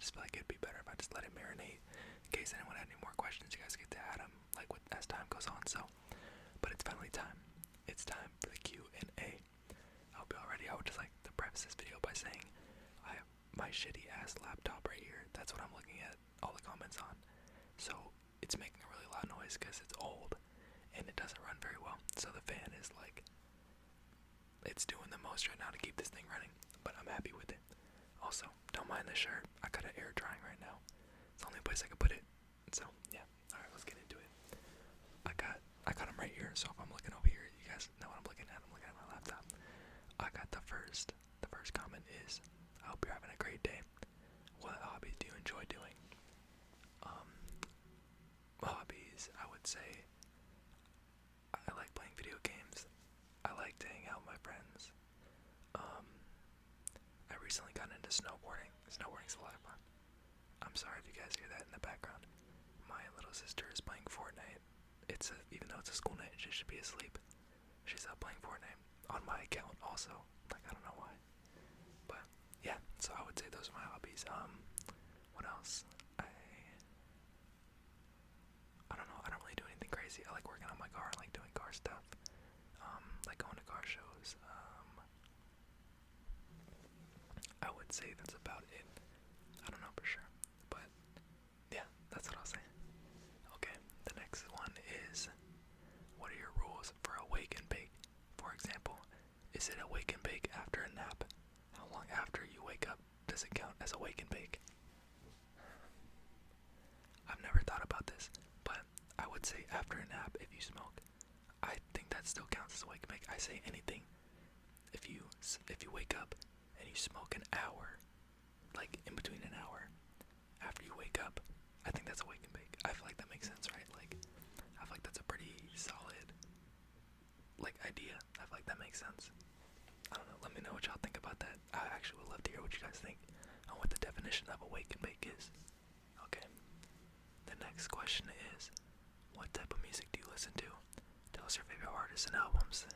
just feel like it'd be better if I just let it marinate. In case anyone had any more questions, you guys get to add them like as time goes on. So, but it's finally time. It's time for the Q&A. I hope you're all ready. I would just like to preface this video by saying I have my shitty ass laptop right here. That's what I'm looking at all the comments on. So it's making a really loud noise because it's old and it doesn't run very well. So the fan is like, it's doing the most right now to keep this thing running, but I'm happy with it. Also, don't mind the shirt. I got it air drying right now. It's the only place I could put it. So yeah. All right, let's get into it. I got them right here. So if I'm looking over here, you guys know what I'm looking at. I'm looking at my laptop. I got the first. The first comment is, I hope you're having a great day. What hobbies do you enjoy doing? Hobbies, I would say I like playing video games. I like to hang out with my friends. I recently got into snowboarding. Snowboarding's a lot of fun. I'm sorry if you guys hear that in the background. My little sister is playing Fortnite. Even though it's a school night, she should be asleep. She's up playing Fortnite on my account also. Like, I don't know why. But yeah, so I would say those are my hobbies. What else? I don't know. I don't really do anything crazy. I like working on my car. I like doing car stuff. Like going to car shows. I would say that's about it. I don't know for sure, but yeah, that's what I'll say. Okay, the next one is, what are your rules for a wake and bake? For example, is it a wake and bake after a nap? How long after you wake up does it count as a wake and bake? I've never thought about this, but I would say after a nap if you smoke. I think that still counts as a wake and bake. I say anything. If you wake up and you smoke an hour, like in between an hour after you wake up, I think that's a wake and bake. I feel like that makes sense, right? Like, I feel like that's a pretty solid, like, idea. I feel like that makes sense. I don't know. Let me know what y'all think about that. I actually would love to hear what you guys think on what the definition of a wake and bake is. Okay. The next question is, what type of music do you listen to? Tell us your favorite artists and albums.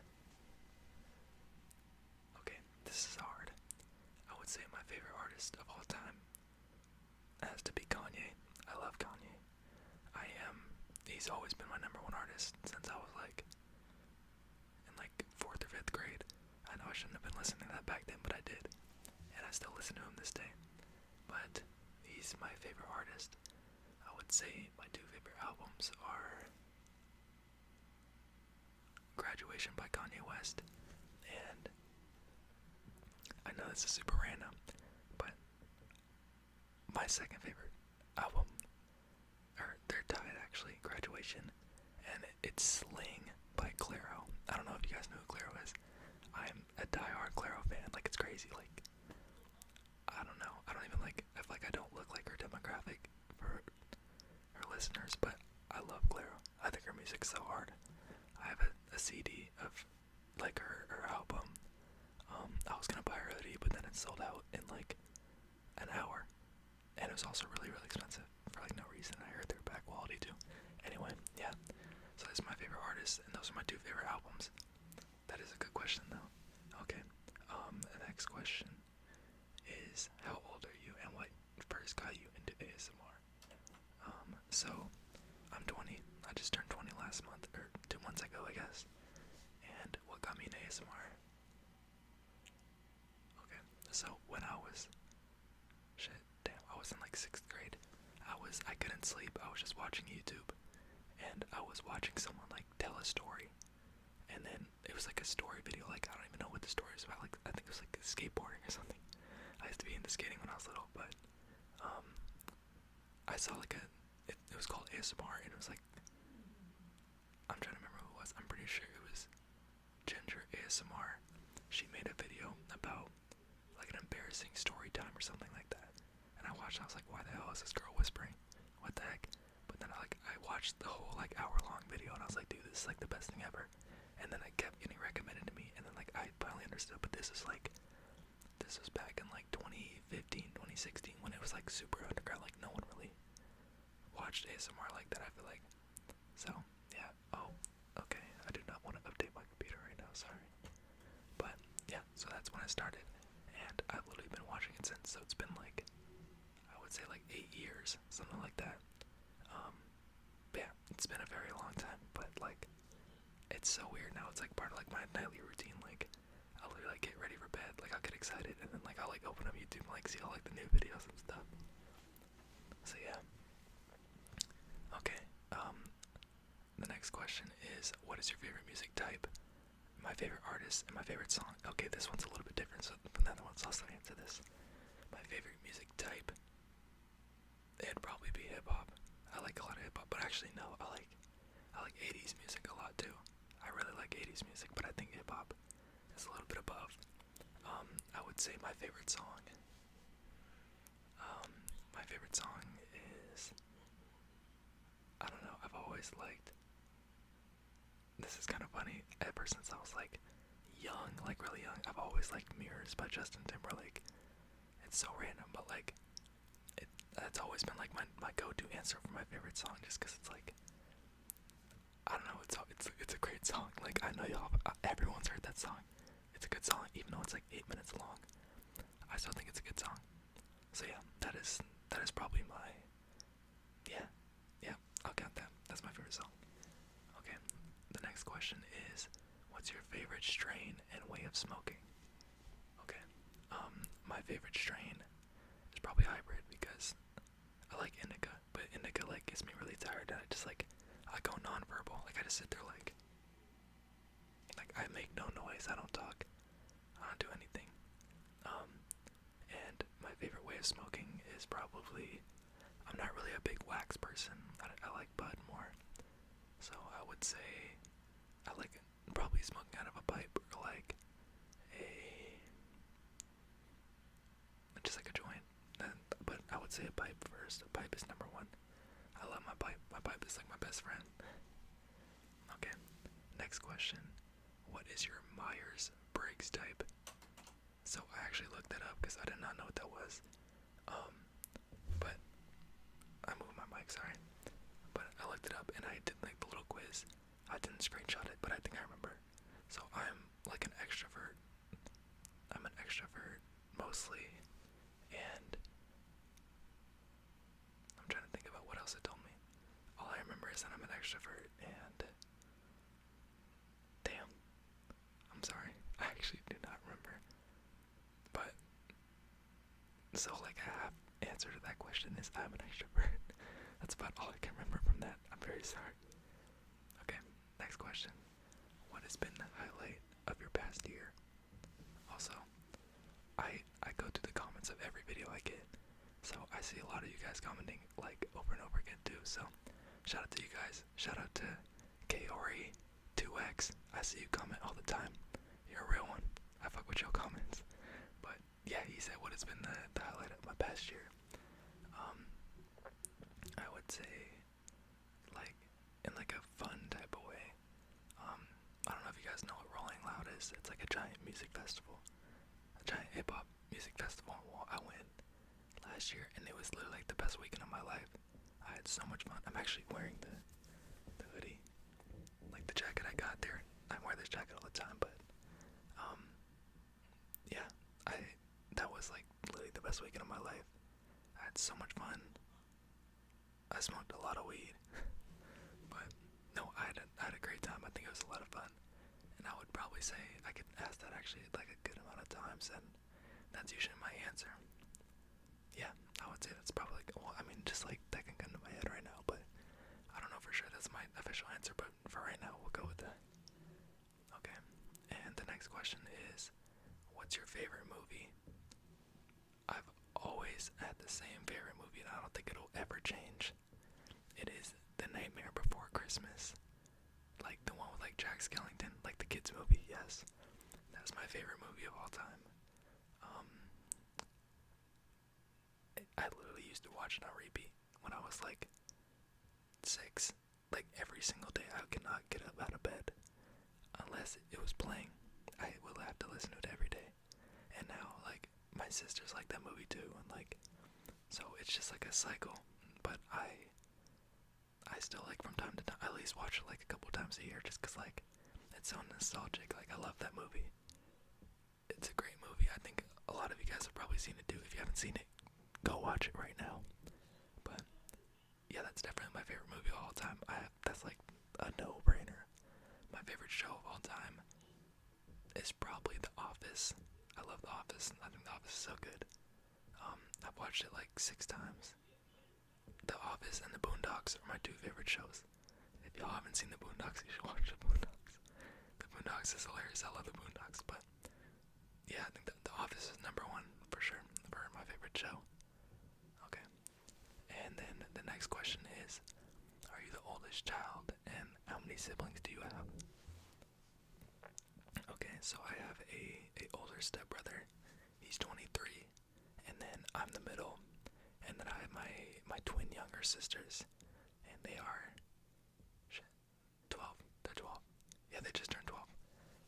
Okay, this is hard. I would say my favorite artist of all time has to be Kanye. I love Kanye. He's always been my number one artist since I was like in like 4th or 5th grade. I know I shouldn't have been listening to that back then, but I did. And I still listen to him this day. But he's my favorite artist. I would say my 2 favorite albums are Graduation by Kanye West, and I know this is super random, but my second favorite album, or they're tied actually, Graduation, and it's Sling by Clairo. I don't know if you guys know who Clairo is. I'm a diehard Clairo fan. Like, it's crazy. Like, I don't know. I don't even like, I feel like I don't look like her demographic for her listeners, but I love Clairo. I think her music's so hard. I have a CD of like her album. I was gonna buy her hoodie, but then it sold out in like an hour, and it was also really expensive for like no reason. I heard they're bad quality too. Anyway, yeah. So that's my favorite artist, and those are my 2 favorite albums. That is a good question though. Okay. The next question is, how old are you, and what first got you into ASMR? So I'm 20. I just turned 20 last month, or 2 months ago, I guess. And what got me into ASMR? Okay, so when I was, I was in like 6th grade. I couldn't sleep. I was just watching YouTube, and I was watching someone like tell a story, and then it was like a story video. Like, I don't even know what the story is about. Like, I think it was like skateboarding or something. I used to be into skating when I was little, but I saw like it was called ASMR, and it was like, I'm trying to remember who it was. I'm pretty sure it was Ginger ASMR. She made a video about like an embarrassing story time or something like that. And I watched, I was like, why the hell is this girl whispering? What the heck? But then I watched the whole like hour-long video, and I was like, dude, this is like the best thing ever. And then it kept getting recommended to me, and then like I finally understood. But this was back in like 2015, 2016, when it was like super underground. Like, no one really watched ASMR like that, I feel like. So yeah. Oh, okay. I do not want to update my computer right now. Sorry. But yeah, so that's when I started, and I've literally been watching it since. So it's been like, I would say it's so weird now. It's like part of like my nightly routine. Like I'll literally like get ready for bed. Like I'll get excited and then like I'll like open up YouTube and like see all like the new videos and stuff. So yeah. Okay. The next question is, what is your favorite music type? My favorite artist and my favorite song. Okay, this one's a little bit different from the other ones. I'll still answer this. My favorite music type, it'd probably be hip hop. I like a lot of hip hop, but actually no, I like 80s music a lot too. I really like 80s music, but I think hip hop is a little bit above. I would say my favorite song. My favorite song is, I don't know. I've always liked. This is kind of funny. Ever since I was like young, like really young, I've always liked Mirrors by Justin Timberlake. It's so random, but like, that's always been like my go-to answer for my favorite song, just because it's like, I don't know, it's a great song. Like I know everyone's heard that song. It's a good song, even though it's like 8 minutes long. I still think it's a good song. So yeah, that is probably my, yeah, I'll count that. That's my favorite song. Okay, the next question is, what's your favorite strain and way of smoking? Okay, my favorite strain is probably hybrid because I like indica, but indica like gets me really tired and I go non-verbal. Like I just sit there like I make no noise, I don't talk, I don't do anything. And my favorite way of smoking is probably, I'm not really a big wax person. I like bud more. So I would say I like probably smoking out of a pipe or like just like a joint. But I would say a pipe first. A pipe is number one. I love my pipe. My pipe is like my best friend. Okay, next question. What is your Myers-Briggs type? So I actually looked that up because I did not know what that was. But I moved my mic, sorry. But I looked it up and I did like the little quiz. I didn't screenshot it, but I think I remember. So I'm like an extrovert. I'm an extrovert mostly, and I'm trying to think about what else it told me. All I remember is that I'm an extrovert, and damn, I'm sorry, I actually do not remember. But so like half answer to that question is I'm an extrovert. That's about all I can remember from that. I'm very sorry. Okay, next question. What has been the highlight of your past year? Also, I go through the comments of every video I get, so I see a lot of you guys commenting like over and over again too. So shout out to you guys. Shout out to Kaori2X. I see you comment all the time. You're a real one. I fuck with your comments. But yeah, he said what has been the highlight of my past year. I would say like in like a fun type of way. I don't know if you guys know what Rolling Loud is. It's like a giant music festival. A giant hip hop music festival. I went last year and it was literally like the best weekend of my life. I had so much fun. I'm actually wearing the hoodie, like the jacket I got there. I wear this jacket all the time, but yeah, that was like literally the best weekend of my life. I had so much fun. I smoked a lot of weed, but no, I had a great time. I think it was a lot of fun, and I would probably say I could ask that actually like a good amount of times, and that's usually my answer. Yeah, I would say that's probably like, well, I mean, just like that can come to my head right now, but I don't know for sure that's my official answer, but for right now, we'll go with that. Okay, and the next question is, what's your favorite movie? I've always had the same favorite movie, and I don't think it'll ever change. It is The Nightmare Before Christmas. Like the one with like Jack Skellington, like the kids movie, yes. That's my favorite movie of all time. I literally used to watch it on repeat when I was like 6. Like every single day I could not get up out of bed unless it was playing. I would have to listen to it every day. And now like my sisters like that movie too, and like so it's just like a cycle. But I still like from time to time I at least watch it like a couple times a year just cause like it's so nostalgic. Like I love that movie. It's a great movie. I think a lot of you guys have probably seen it too. If you haven't seen it, go watch it right now. But yeah, that's definitely my favorite movie of all time. That's like a no-brainer. My my favorite show of all time is probably The Office. I love The Office. I think The Office is so good. I've watched it like 6 times. The Office and The Boondocks are my 2 favorite shows. If y'all haven't seen The Boondocks, you should watch The Boondocks. The Boondocks is hilarious. I love The Boondocks, but yeah, I think that The Office is number 1 for sure for my favorite show. Okay. And then the next question is, are you the oldest child, and how many siblings do you have? Okay, so I have a older stepbrother. He's 23, and then I'm the middle, and then I have my twin younger sisters, and they are 12. They're 12. Yeah, they just turned 12.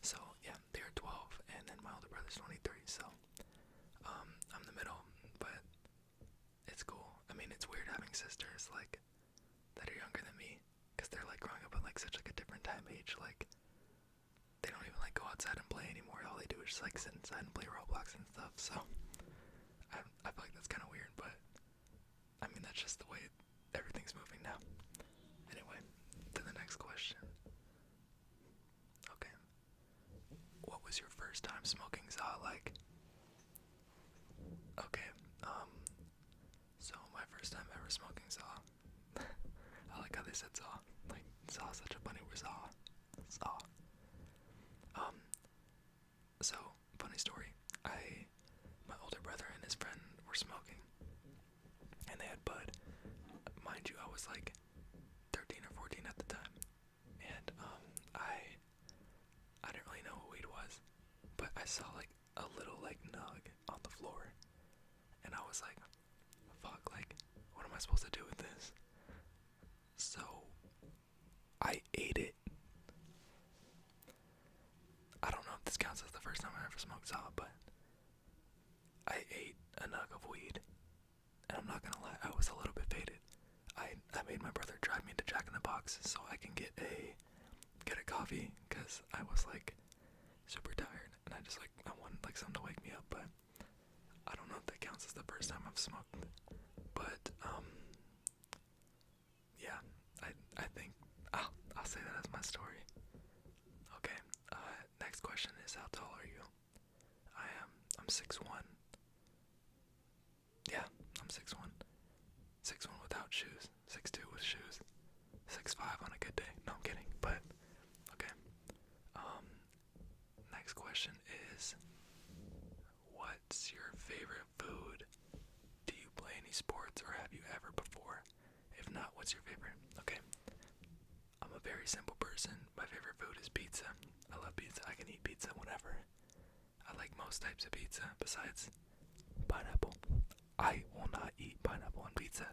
So yeah, they're 12, and then my older brother's 23. So I'm the middle, but it's cool. I mean, it's weird having sisters like that are younger than me, because they're like growing up at like such like a different time age. Like they don't even like go outside and play anymore. All they do is just like sit inside and play Roblox and stuff. So I feel like that's kind of weird, but I mean that's just the way everything's moving now. Anyway, to the next question. Okay, what was your first time smoking Zaw like? Okay, so my first time ever smoking Zaw. I like how they said Zaw. Like Zaw is such a funny word. Zaw. So funny story. My older brother and his friend were smoking, and they had bud. Mind you, I was like 13 or 14 at the time, and I didn't really know what weed was, but I saw like a little like nug on the floor, and I was like, fuck, like what am I supposed to do with this? So I ate it. I don't know if this counts as the first time I ever smoked Zaw, but I ate a nug of weed, and I'm not gonna lie, I was a little bit faded. I made my brother drive me to Jack in the Box so I can get a coffee, because I was like super tired, and I wanted like something to wake me up, but I don't know if that counts as the first time I've smoked. But yeah, I think I'll say that as my story. Okay, next question is, how tall are you? I'm 6'1". Yeah, I'm 6'1". 6'1" without shoes. 6'2" with shoes. 6'5" on a good day. No, I'm kidding. But okay. Next question is, what's your favorite food? Do you play any sports, or have you ever before? If not, what's your favorite? Okay. I'm a very simple person. My favorite food is pizza. I love pizza. I can eat pizza whenever. I like most types of pizza besides pineapple. I will not eat pineapple on pizza.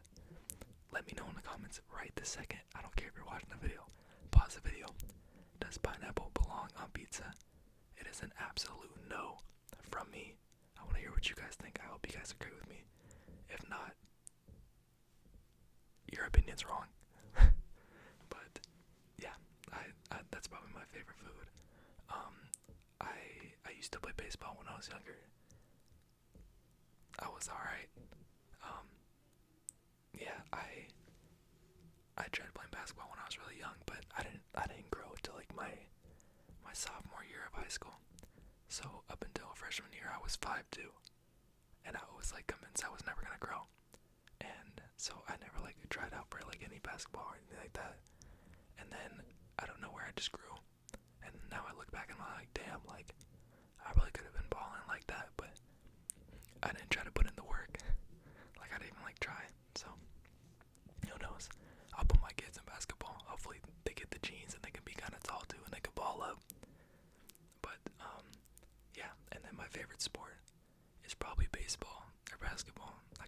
Let me know in the comments right this second. I don't care if you're watching the video. Pause the video. Does pineapple belong on pizza? It is an absolute no from me. I want to hear what you guys think. I hope you guys agree with me. If not, your opinion's wrong. But yeah, that's probably my favorite food. I used to play baseball when I was younger. I was alright. Yeah, I tried playing basketball when I was really young, but I didn't grow until like my sophomore year of high school. So up until freshman year, I was 5'2", and I was like convinced I was never gonna grow. And so I never like tried out for like any basketball or anything like that. And then I don't know where I just grew. And now I look back and I'm like, damn, like I really could have been balling like that, but I didn't try to put in the work. Like I didn't even like try. So who knows? I'll put my kids in basketball. Hopefully they get the genes and they can be kind of tall too and they can ball up. But yeah. And then my favorite sport is probably baseball or basketball. I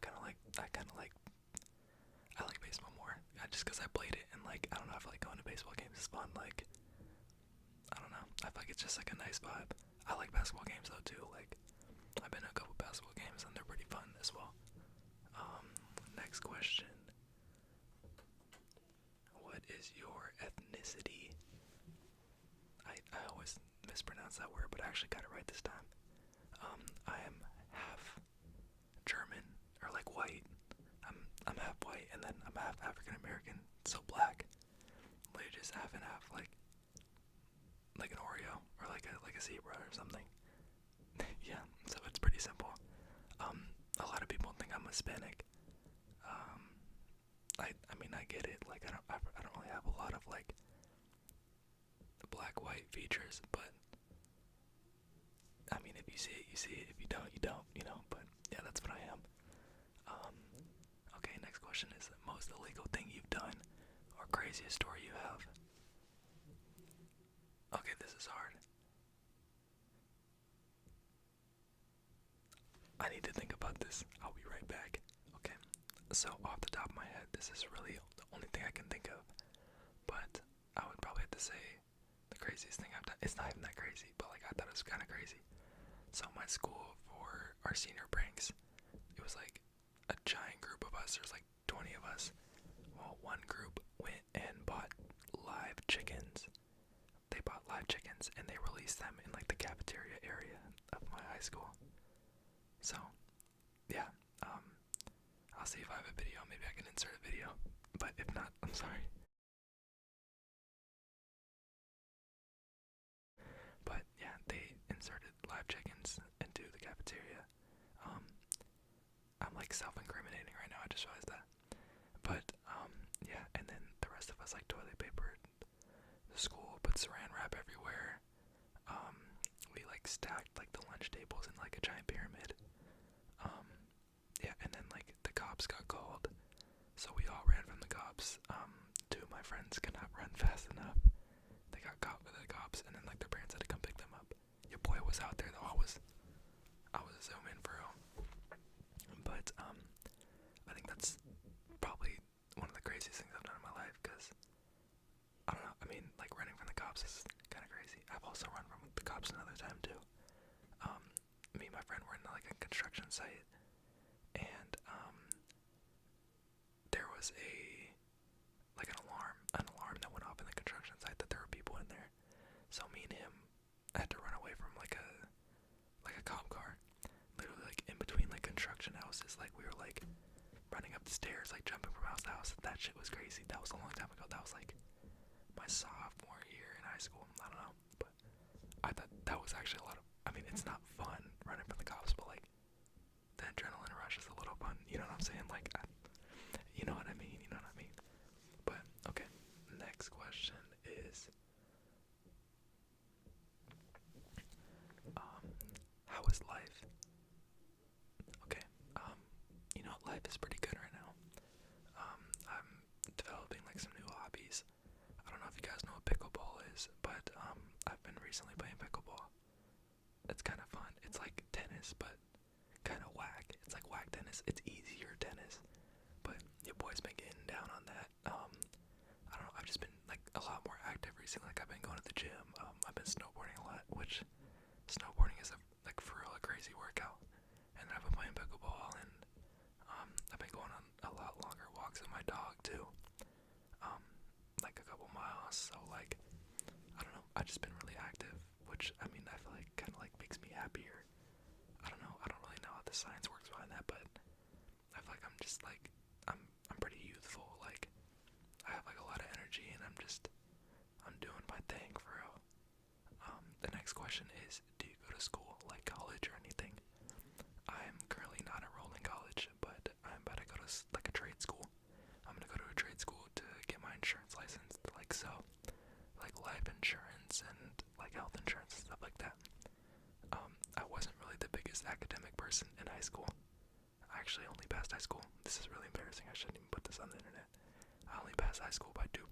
like baseball more. Just because I played it, and like I don't know, I feel like going to baseball games is fun. Like I don't know, I feel like it's just like a nice vibe. I like basketball games though too. Like I've been to a couple basketball games and they're pretty fun as well. Next question. What is your ethnicity? I always mispronounce that word, but I actually got it right this time. I am half German, or like white. I'm half white, and then I'm half African American, so black. Like just half and half. Like like an Oreo or like a zebra or something. Yeah, so it's pretty simple. A lot of people think I'm Hispanic. Um, I mean I get it. Like I don't really have a lot of like black white features, but I mean if you see it, you see it. If you don't, you don't. You know. But yeah, that's what I am. Um, okay. Next question is the most illegal thing you've done or craziest story you have. Okay, this is hard. I need to think about this. I'll be right back. Okay. So off the top of my head, this is really the only thing I can think of. But I would probably have to say the craziest thing I've done. It's not even that crazy, but like I thought it was kind of crazy. So my school for our senior pranks, it was like a giant group of us. There's like 20 of us. Well, one group went and bought live chickens. They bought live chickens and they released them in like the cafeteria area of my high school. So, yeah, I'll see if I have a video. Maybe I can insert a video. But if not, I'm sorry. But yeah, they inserted live chickens into the cafeteria. Um, I'm like self-incriminating right now. I just realized that. But yeah, and then the rest of us like toilet papered the school, put saran wrap everywhere. Um, we like stacked like the lunch tables in like a giant pyramid. Um, yeah, and then like the cops got called, so we all ran from the cops. Two of my friends could not run fast enough. They got caught by the cops, and then like their parents had to come pick them up. Your boy was out there though. I was zooming for real. But I think that's probably one of the craziest things I've done in my life. Cause I don't know. I mean, like running from the cops is kind of crazy. I've also run from the cops another time too. Me and my friend were in like a construction site, and there was an alarm that went off in the construction site that there were people in there. So me and him had to run away from like a cop car, literally like in between like construction houses. Like we were like running up the stairs, like jumping from house to house. That shit was crazy. That was a long time ago. That was like my sophomore year in high school. I don't know, but I thought that was actually a lot of. I mean, it's not fun running from the cops, but like the adrenaline rush is a little fun. You know what I'm saying? Like, you know what I mean? You know what I mean? But okay, next question is, how is life? Okay, you know, life is pretty good right now. I'm developing like some new hobbies. I don't know if you guys know what pickleball is, but I've been recently playing pickleball. It's kind of fun. It's like tennis, but kind of whack. It's like whack tennis. It's easier tennis, but your boy's been getting down on that. I don't know. I've just been like a lot more active recently. Like I've been going to the gym. I've been snowboarding a lot, which snowboarding is like for real a crazy workout. And then I've been playing pickleball, and I've been going on a lot longer walks with my dog too. Like a couple miles. So like, I don't know. I've just been really active, which I mean I feel like kind of like makes me happier. I don't know. I don't really know how the science works behind that, but I feel like I'm just like I'm pretty youthful. Like I have like a lot of energy, and I'm doing my thing for real. The next question is, do you go to school like college or anything? I'm currently not enrolled in college, but I'm about to go to like a trade school. I'm gonna go to a trade school to get my insurance license, to like sell like life insurance and like health insurance and stuff like that. I wasn't really the biggest academic person in high school. I actually only passed high school. This is really embarrassing. I shouldn't even put this on the internet. I only passed high school by 2%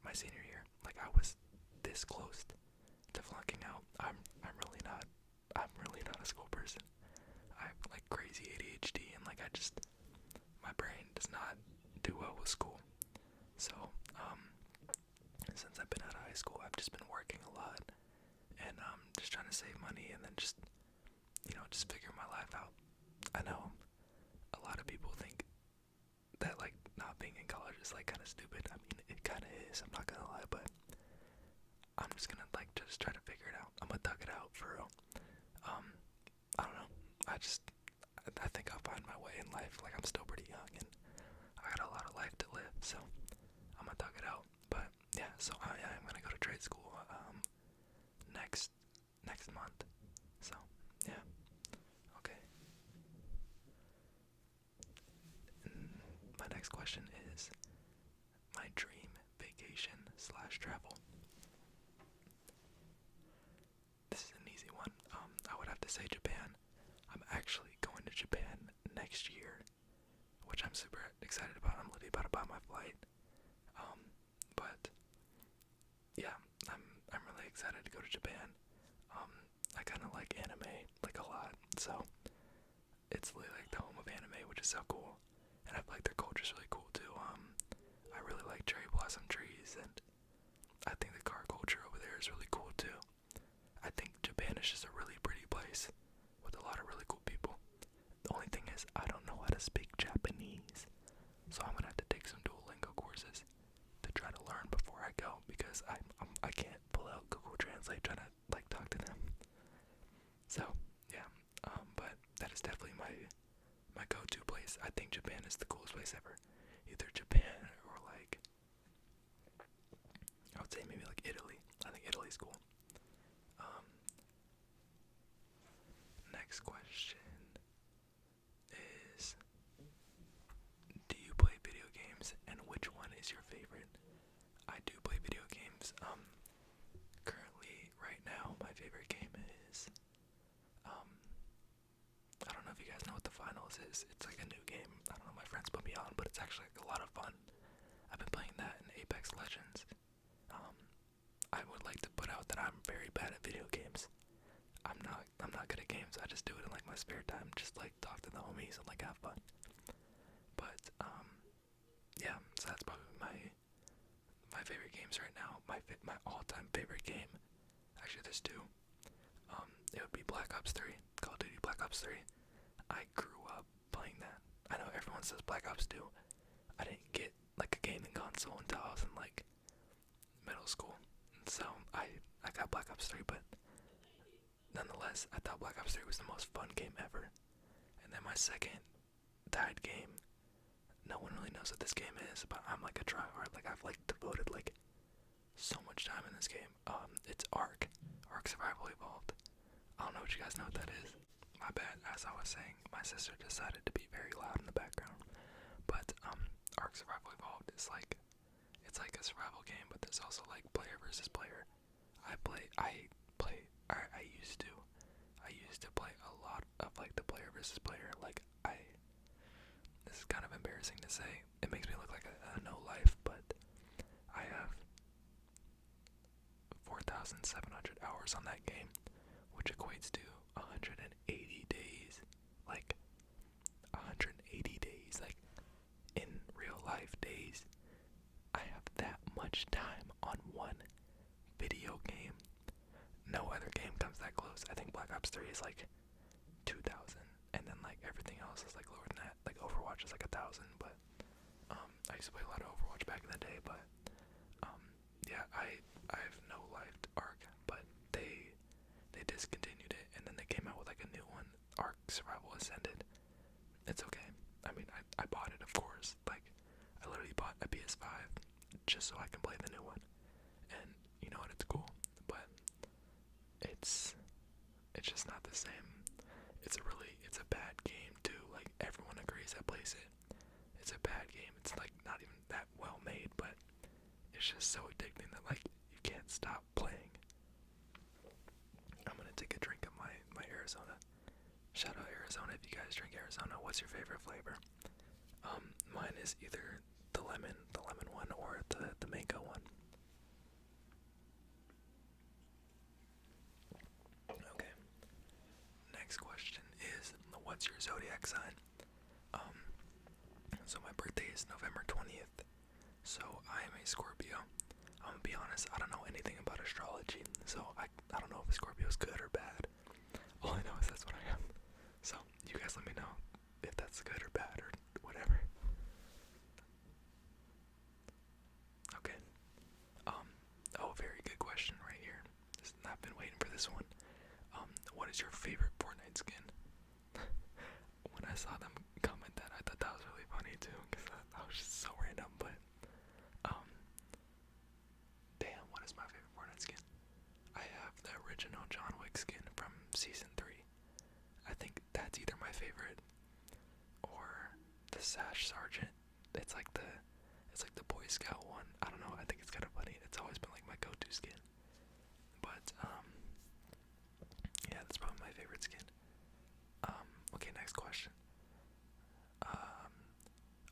my senior year. Like I was this close to flunking out. I'm really not. I'm really not a school person. I have like crazy ADHD, and like my brain does not do well with school. So since I've been out of high school, I've just been working a lot, and just trying to save money, and then just just figure my life out. I know a lot of people think that like not being in college is like kind of stupid. I mean, it kind of is. I'm not gonna lie, but I'm just gonna like just try to figure it out. I'm gonna thug it out for real. I don't know. I think I'll find my way in life. Like I'm still pretty young, and I got a lot of life to live, so I'm gonna thug it out. But yeah, so I'm gonna go to trade school. next month. So, yeah. Okay. My next question is my dream vacation slash travel. This is an easy one. I would have to say Japan. I'm actually going to Japan next year, which I'm super excited about. I'm literally about to buy my flight. But yeah, I'm really excited to go to Japan. I kind of like anime like a lot, so it's really like the home of anime, which is so cool. And I feel like their culture's really cool too. I really like cherry blossom trees, and I think the car culture over there is really cool too. I think Japan is just a really pretty place with a lot of really cool people. The only thing is, I don't know how to speak Japanese, so I'm gonna have to take some Duolingo courses to try to learn before I go, because I can't pull out Google Translate trying to like talk to them. So yeah, but that is definitely my go-to place. I think Japan is the coolest place ever. Either Japan or like, I would say maybe like Italy. I think Italy's cool. Next question is, do you play video games, and which one is your favorite? I do play video games. Currently, right now, my favorite game is, I don't know if you guys know what the finals is. It's like a new game. I don't know, my friends put me on, but it's actually like a lot of fun. I've been playing that in Apex Legends. I would like to put out that I'm very bad at video games. I'm not good at games. I just do it in like my spare time, just like talk to the homies and like have fun. But yeah, so that's probably my favorite games right now. My all-time favorite game. Actually, there's two. It would be Black Ops 3, Call of Duty Black Ops 3. I grew up playing that. I know everyone says Black Ops 2. I didn't get like a gaming console until I was in like middle school. So I got Black Ops 3, but nonetheless, I thought Black Ops 3 was the most fun game ever. And then my second tied game, no one really knows what this game is, but I'm like a tryhard. Like I've like devoted like so much time in this game. It's Ark Survival Evolved. I don't know what you guys know what that is. My bad. As I was saying, my sister decided to be very loud in the background. But Ark Survival Evolved is like, it's like a survival game, but there's also like player versus player. I used to play a lot of like the player versus player. Like this is kind of embarrassing to say. It makes me look like a no life, but I have 4,700 hours on that game, which equates to 180 days. Like 180 days, like in real life days. I have that much time on one video game. No other game comes that close. I think Black Ops 3 is like 2,000, and then like everything else is like lower than that. Like Overwatch is like 1,000, but I used to play a lot of Overwatch back in the day, but yeah, I've no lifed Ark, but they discontinued it, and then they came out with like a new one, Ark Survival Ascended. It's okay. I mean, I bought it, of course. Like, I literally bought a PS5 just so I can play the new one, and you know what? It's cool, but it's just not the same. It's a bad game too. Like everyone agrees that plays it. It's a bad game. It's like not even that well made, but it's just so addicting that like you can't stop playing. I'm gonna take a drink of my Arizona. Shout out Arizona if you guys drink Arizona. What's your favorite flavor? Mine is either the lemon one or the mango one. Okay. Next question is, what's your zodiac sign? So my birthday is November 20th. So I am a Scorpio. I'm gonna be honest, I don't know anything about astrology, so I don't know if a Scorpio is good or bad. All I know is that's what I am. So you guys let me know if that's good or bad or whatever. Okay. Oh, very good question right here. I've been waiting for this one. What is your favorite Fortnite skin? When I saw them comment that, I thought that was really funny too, because that was just so random, but, damn, what is my favorite Fortnite skin? I have the original John Wick skin. season 3. I think that's either my favorite or the Sash Sergeant. It's like the Boy Scout one. I don't know. I think it's kind of funny. It's always been like my go-to skin. But yeah, that's probably my favorite skin. Okay, next question.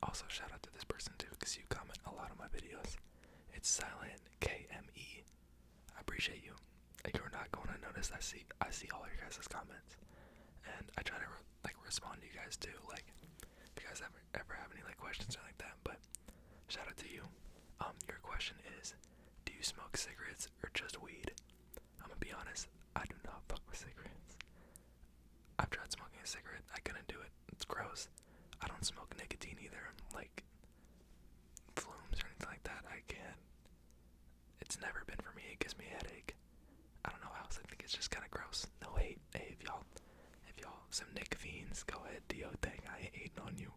Also shout out to this person too, because you comment a lot on my videos. It's Silent KME. I appreciate you. You're not going to notice. I see all your guys' comments, and I try to respond to you guys too. Like, if you guys ever have any like questions or like that. But shout out to you. Your question is, do you smoke cigarettes or just weed? I'm gonna be honest. I do not fuck with cigarettes. I've tried smoking a cigarette. I couldn't do it. It's gross. I don't smoke nicotine either. Like flumes or anything like that. I can't. It's never been for me. It gives me a headache. I don't know how else. I think it's just kind of gross. No hate. Hey, if y'all some Nick fiends, go ahead, do your thing. I ain't hating on you.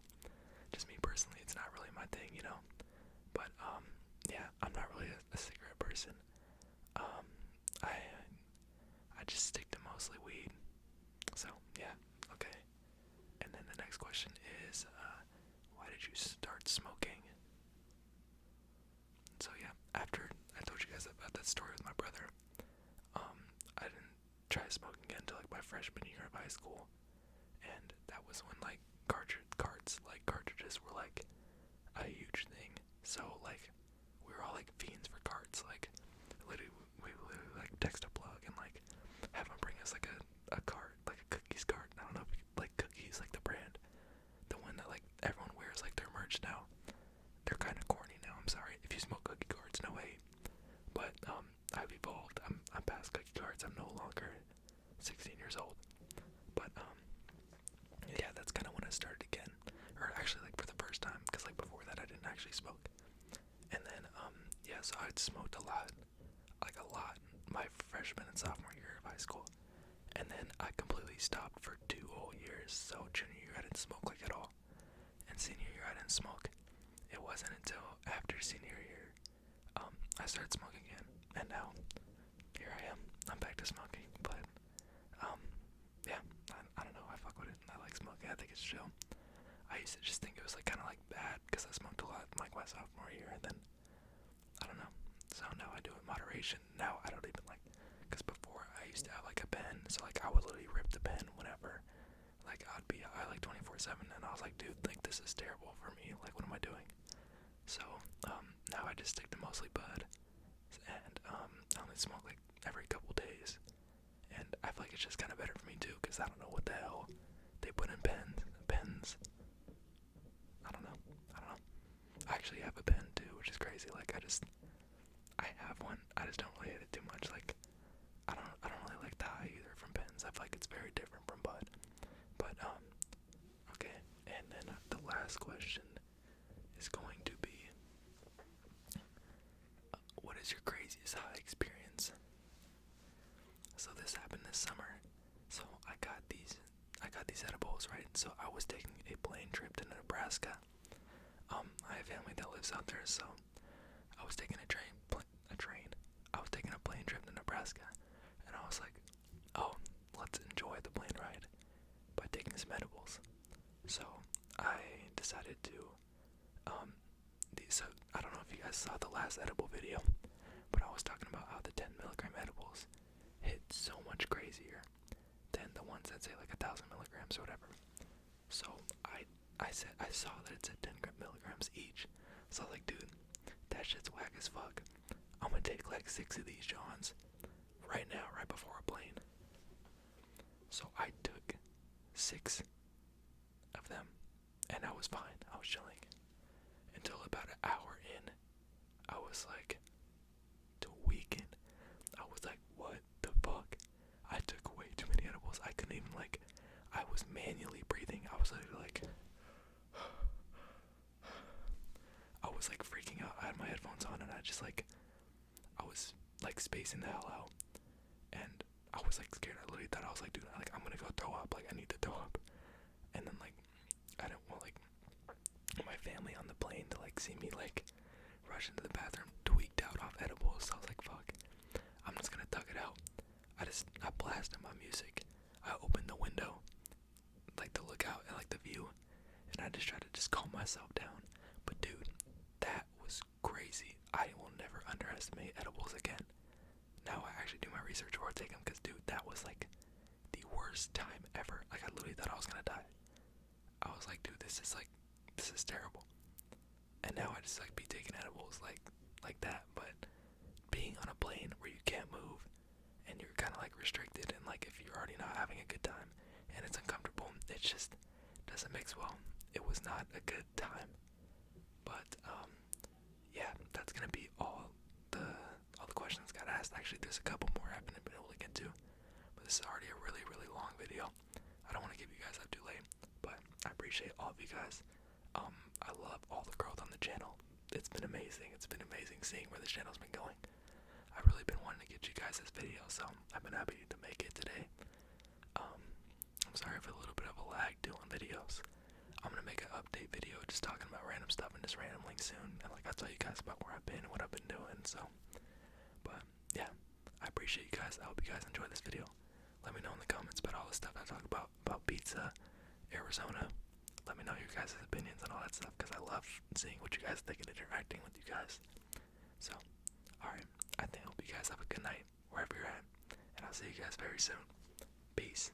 Just me personally, it's not really my thing, you know. But yeah, I'm not really a cigarette person. I just stick to mostly weed. So yeah, okay. And then the next question is, why did you start smoking? So yeah, after I told you guys about that story with my brother, I didn't try smoking again until like my freshman year of high school, and that was when like cartridges were like a huge thing. So like we were all like fiends for carts. Like literally, we would literally like text a plug and like have him bring us like a cart, like a cookies cart. I don't know if like Cookies, like the brand, the one that like everyone wears like their merch now. They're kind of corny now. I'm sorry if you smoke cookie cards, no hate. But I've evolved. I'm past cookie cards. I'm no longer 16 years old. But yeah, that's kind of when I started again, or actually like for the first time, because like before that I didn't actually smoke. And then yeah, so I smoked a lot, my freshman and sophomore year of high school, and then I completely stopped for 2 whole years. So junior year I didn't smoke like at all, and senior year I didn't smoke. It wasn't until after senior year I started smoking again, and now here I am. I'm back to smoking, but yeah, I don't know. I fuck with it. I like smoking. I think it's chill. I used to just think it was like kind of like bad because I smoked a lot like my sophomore year, and then I don't know. So now I do it in moderation. Now I don't even like, because before I used to have like a pen, so like I would literally rip the pen whenever. Like I'd be high like 24/7, and I was like, dude, like this is terrible for me. Like what am I doing? So now I just stick to mostly bud, and I only smoke like every couple days, and I feel like it's just kind of better for me too, because I don't know what the hell they put in pens. I don't know. I actually have a pen too, which is crazy. Like I have one. I just don't really hit it too much. Like I don't really like the high either from pens. I feel like it's very different from bud. But okay. And then the last question is going to be, what is your craziest high experience? So this happened this summer. So I got these edibles, right? So I was taking a plane trip to Nebraska. I have family that lives out there, so I was taking I was taking a plane trip to Nebraska, and I was like, oh, let's enjoy the plane ride by taking some edibles. So I decided to, so I don't know if you guys saw the last edible video, but I was talking about how the 10 milligram edibles hit so much crazier than the ones that say like 1,000 milligrams or whatever. So I saw that it said 10 milligrams each. So I was like, dude, that shit's whack as fuck. I'm gonna take like 6 of these Johns right now, right before a plane. So I took 6 of them, and I was fine. I was chilling until about an hour in. I was like tweaking. I was like, what the fuck? I took way too many edibles. I couldn't even like. I was manually breathing. I was literally like. I was like freaking out. I had my headphones on, and I was like spacing the hell out, and I was like scared. I literally thought, I was like, dude, I'm gonna go throw up. Like I need to throw up, and then like I didn't want like my family on the plane to like see me like rush into the bathroom tweaked out off edibles. So I was like, fuck, I'm just gonna thug it out. I blasted my music I opened the window, like to look out at like the view, and I just tried to just calm myself down. But dude, that was crazy. I will never underestimate edibles again. Now I actually do my research before I take them, because dude, that was like the worst time ever. Like, I literally thought I was gonna die. I was like, dude, this is terrible. And now I just like be taking edibles like that, but being on a plane where you can't move and you're kind of like restricted, and like if you're already not having a good time and it's uncomfortable, it just doesn't mix well. It was not a good time. But yeah, that's gonna be all the questions got asked. Actually, there's a couple more I haven't been able to get to, but this is already a really, really long video. I don't want to keep you guys up too late, but I appreciate all of you guys. I love all the growth on the channel. It's been amazing. It's been amazing seeing where this channel's been going. I've really been wanting to get you guys this video, so I've been happy to make it today. I'm sorry for a little bit of a lag doing videos. I'm gonna make an update video just talking about random stuff and just randomly soon, and like I'll tell you guys about where I've been and what I've been doing. So, but yeah, I appreciate you guys. I hope you guys enjoyed this video. Let me know in the comments about all the stuff I talk about pizza, Arizona. Let me know your guys' opinions and all that stuff, because I love seeing what you guys think and interacting with you guys. So, alright, I hope you guys have a good night wherever you're at, and I'll see you guys very soon. Peace.